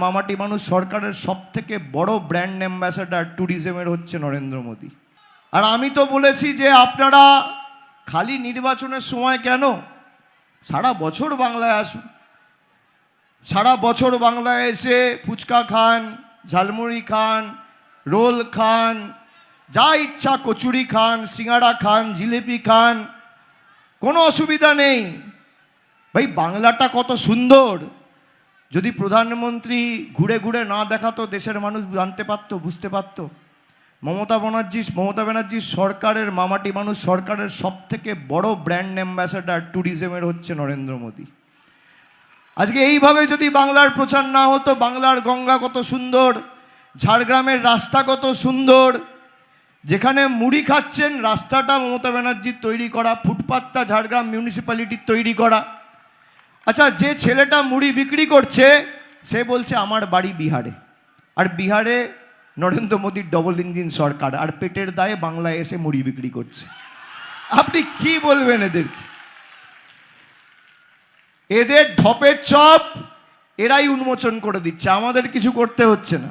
মামাটি মানুষ সরকারের সবথেকে বড় ব্র্যান্ড অ্যাম্বাসেডর ট্যুরিজমের হচ্ছে নরেন্দ্র মোদী। আর আমি তো বলেছি যে আপনারা খালি নির্বাচনের সময় কেন, সারা বছর বাংলায় আসুন। সারা বছর বাংলায় এসে ফুচকা খান, ঝালমুড়ি খান, রোল খান, যা ইচ্ছা কচুরি খান, সিঙ্গাড়া খান, জিলিপি খান, কোনো অসুবিধা নেই। ভাই বাংলাটা কত সুন্দর, যদি প্রধানমন্ত্রী ঘুরে ঘুরে না দেখাতো দেশের মানুষ জানতে পারতো, বুঝতে পারতো। মমতা ব্যানার্জির সরকারের মামাটি মানুষ সরকারের সবথেকে বড় ব্র্যান্ড অ্যাম্বাসেডর ট্যুরিজমের হচ্ছে নরেন্দ্র মোদী। আজকে এইভাবে যদি বাংলার প্রচার না হতো, বাংলার গঙ্গা কত সুন্দর, ঝাড়গ্রামের রাস্তা কত সুন্দর, যেখানে মুড়ি খাচ্ছেন রাস্তাটা মমতা ব্যানার্জির তৈরি করা, ফুটপাতটা ঝাড়গ্রাম মিউনিসিপ্যালিটির তৈরি করা। আচ্ছা, যে ছেলেটা মুড়ি বিক্রি করছে সে বলছে আমার বাড়ি বিহারে, আর বিহারে নরেন্দ্র মোদীর ডবল ইঞ্জিন সরকার, আর পেটের দায়ে বাংলায় এসে মুড়ি বিক্রি করছে। আপনি কি বলবেন এদেরকে? এদের ঢপের চপ এরাই উন্মোচন করে দিচ্ছে, আমাদের কিছু করতে হচ্ছে না।